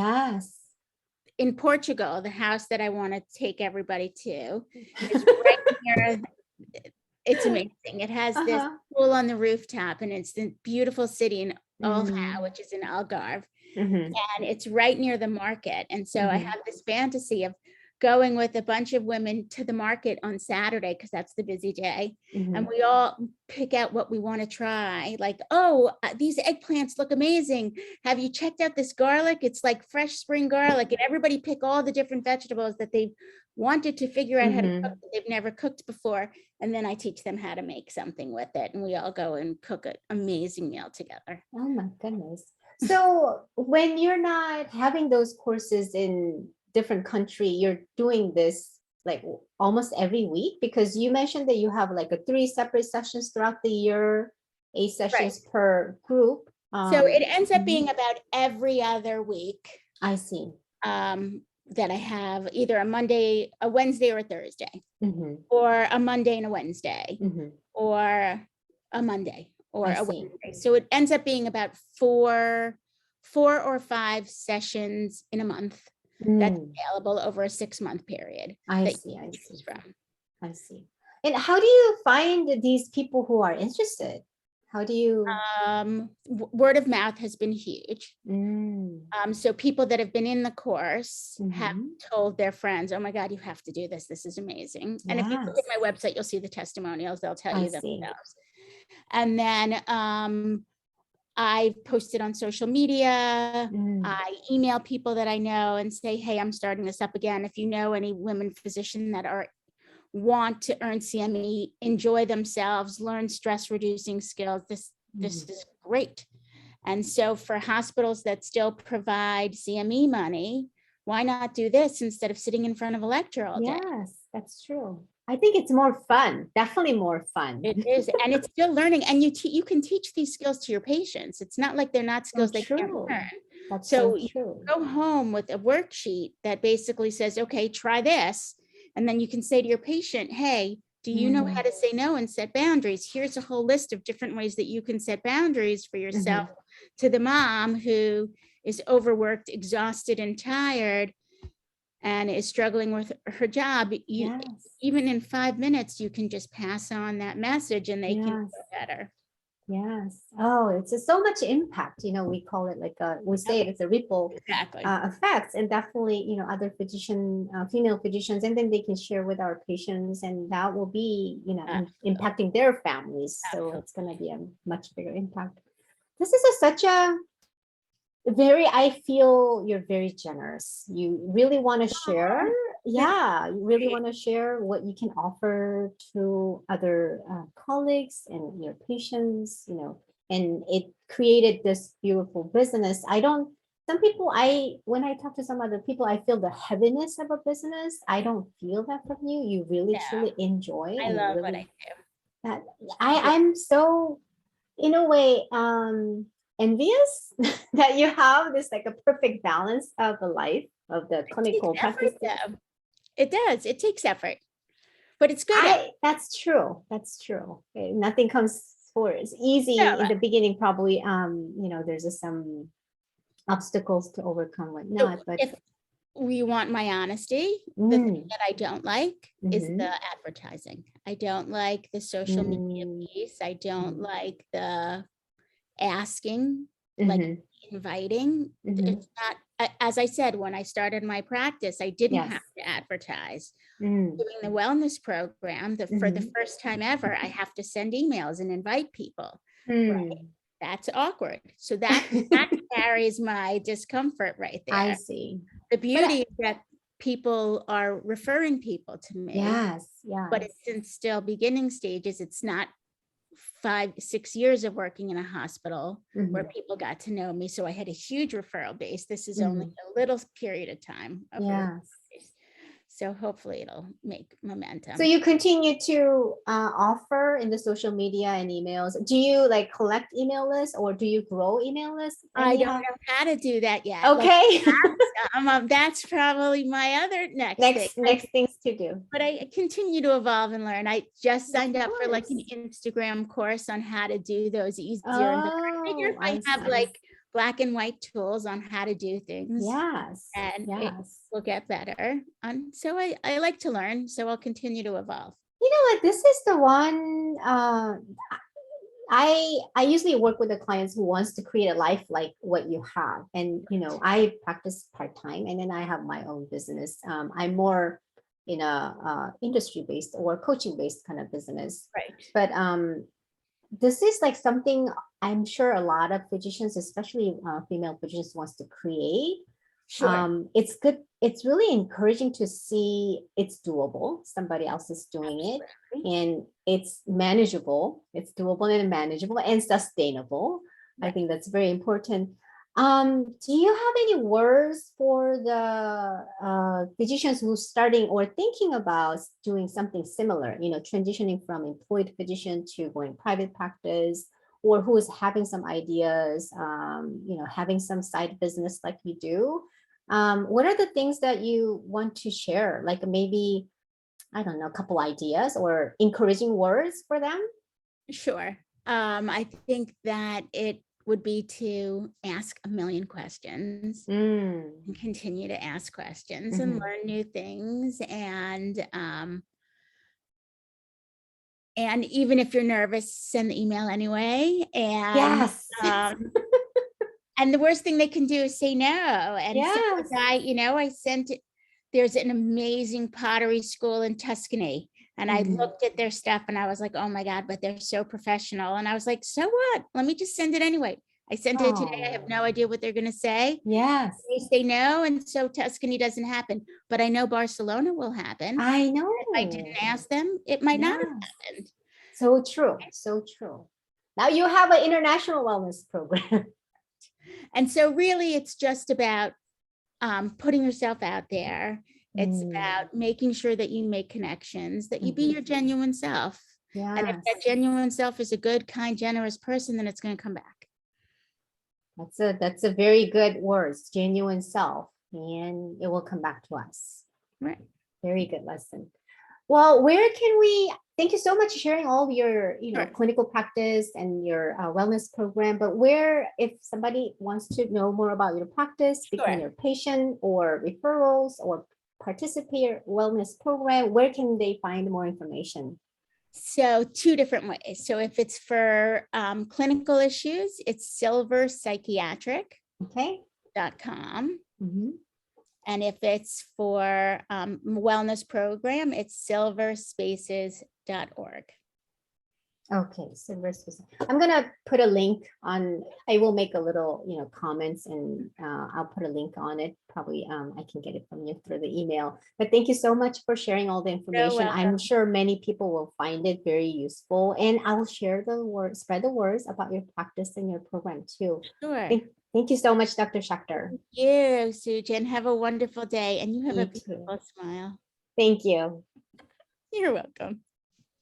S2: in Portugal, the house that I want to take everybody to is right near. It's amazing. It has this pool on the rooftop, and it's the beautiful city in Olha, which is in Algarve. And it's right near the market. And so I have this fantasy of going with a bunch of women to the market on Saturday, because that's the busy day. And we all pick out what we want to try. Like, these eggplants look amazing. Have you checked out this garlic? It's like fresh spring garlic. And everybody pick all the different vegetables that they've wanted to figure out how to cook that they've never cooked before. And then I teach them how to make something with it. And we all go and cook an amazing meal together.
S1: Oh my goodness. So when you're not having those courses in different country, you're doing this like almost every week, because you mentioned that you have like 3 separate sessions throughout the year, 8 sessions per group.
S2: So it ends up being about every other week.
S1: I see.
S2: That I have either a Monday, a Wednesday, or a Thursday, or a Monday and a Wednesday, or a Monday or a Wednesday. So it ends up being about 4 or 5 sessions in a month that's available over a 6-month period.
S1: I see. And how do you find these people who are interested? How do you?
S2: Word of mouth has been huge. So people that have been in the course have told their friends, oh my God, you have to do this. This is amazing. And if you look at my website, you'll see the testimonials. They'll tell you themselves. And then I post it on social media. I email people that I know and say, hey, I'm starting this up again. If you know any women physicians that want to earn CME, enjoy themselves, learn stress reducing skills, this is great. And so for hospitals that still provide CME money, why not do this instead of sitting in front of a lecture all day?
S1: Yes, that's true. I think it's more fun, definitely more fun.
S2: It is, and it's still learning, and you can teach these skills to your patients. It's not like they're not skills they can't learn.
S1: That's
S2: so
S1: true.
S2: You go home with a worksheet that basically says, okay, try this. And then you can say to your patient, hey, do you know how to say no and set boundaries? Here's a whole list of different ways that you can set boundaries for yourself. To the mom who is overworked, exhausted, and tired, and is struggling with her job. Even in 5 minutes, you can just pass on that message and they can feel better.
S1: Yes. Oh, it's just so much impact. We call it like we say it's a ripple
S2: Exactly.
S1: effects, and definitely, other female physicians, and then they can share with our patients, and that will be, impacting their families. So it's going to be a much bigger impact. This is such a I feel you're very generous. You really want to share. Yeah, you really want to share what you can offer to other colleagues and your patients, and it created this beautiful business. Some people, when I talk to some other people, I feel the heaviness of a business. I don't feel that from you. You really, truly enjoy,
S2: I
S1: and you
S2: love what I
S1: really,
S2: do.
S1: that I'm so, in a way, envious that you have this like a perfect balance of the life of the
S2: It takes
S1: clinical practice.
S2: effort, though. It does. It takes effort, but it's good.
S1: That's true. That's true. Okay, nothing comes for it's
S2: No,
S1: easy in the beginning, probably. There's just some obstacles to overcome, whatnot. But
S2: if we want my honesty, the thing that I don't like is the advertising. I don't like the social media piece. I don't like the asking, like inviting. It's not, as I said, when I started my practice, I didn't have to advertise. Doing the wellness program, for the first time ever, I have to send emails and invite people. Right? That's awkward. So that carries my discomfort right there.
S1: I see.
S2: The beauty is that people are referring people to me.
S1: Yes.
S2: But it's in still beginning stages. It's not 5-6 years of working in a hospital where people got to know me. So I had a huge referral base. This is only a little period of time. So hopefully it'll make momentum.
S1: So you continue to offer in the social media and emails. Do you like collect email lists, or do you grow email lists?
S2: I don't know how to do that yet.
S1: Okay.
S2: That's probably my other next
S1: things to do.
S2: But I continue to evolve and learn. I just signed up for like an Instagram course on how to do those easier. And I figure if I have like black and white tools on how to do things, and it will get better. So I like to learn, so I'll continue to evolve.
S1: You know what? This is the one I usually work with the clients who wants to create a life like what you have. And, I practice part-time, and then I have my own business. I'm more in a industry-based or coaching-based kind of business.
S2: Right.
S1: But this is like something I'm sure a lot of physicians, especially female physicians, wants to create.
S2: Sure.
S1: It's good. It's really encouraging to see it's doable. Somebody else is doing it, and it's manageable. It's doable and manageable and sustainable. I think that's very important. Do you have any words for the physicians who are starting or thinking about doing something similar, transitioning from employed physician to going private practice, or who is having some ideas, having some side business like you do? What are the things that you want to share? Like maybe, I don't know, a couple ideas or encouraging words for them?
S2: Sure. I think that it would be to ask a million questions and continue to ask questions and learn new things. And even if you're nervous, send the email anyway. And and the worst thing they can do is say no. And so I sent it. There's an amazing pottery school in Tuscany. And I looked at their stuff and I was like, oh my God, but they're so professional. And I was like, so what? Let me just send it anyway. I sent it today. I have no idea what they're going to say.
S1: Yes.
S2: They say no. And so Tuscany doesn't happen. But I know Barcelona will happen.
S1: I know.
S2: If I didn't ask them, it might not have happened.
S1: So true. So true. Now you have an international wellness program.
S2: And so really it's just about putting yourself out there. It's about making sure that you make connections, that you be your genuine self. And if that genuine self is a good, kind, generous person, then it's going to come back.
S1: That's a very good words, genuine self, and it will come back to us.
S2: Right.
S1: Very good lesson. Well, where can we, thank you so much for sharing all of your, clinical practice and your wellness program, but where, if somebody wants to know more about your practice, become your patient or referrals or participate wellness program, where can they find more information?
S2: So 2 different ways. So if it's for clinical issues, it's silverpsychiatric.com.
S1: Okay. Mm-hmm.
S2: And if it's for wellness program, it's silverspaces.org.
S1: Okay, so I'm gonna put a link on. I will make a little, comments, and I'll put a link on it. Probably, I can get it from you through the email. But thank you so much for sharing all the information. I'm sure many people will find it very useful, and I'll share the word, spread the words about your practice and your program too.
S2: Sure.
S1: Thank you so much, Dr. Schacter.
S2: Thank you, Sujan. Have a wonderful day, and you have
S1: You
S2: a beautiful smile.
S1: Thank you.
S2: You're welcome.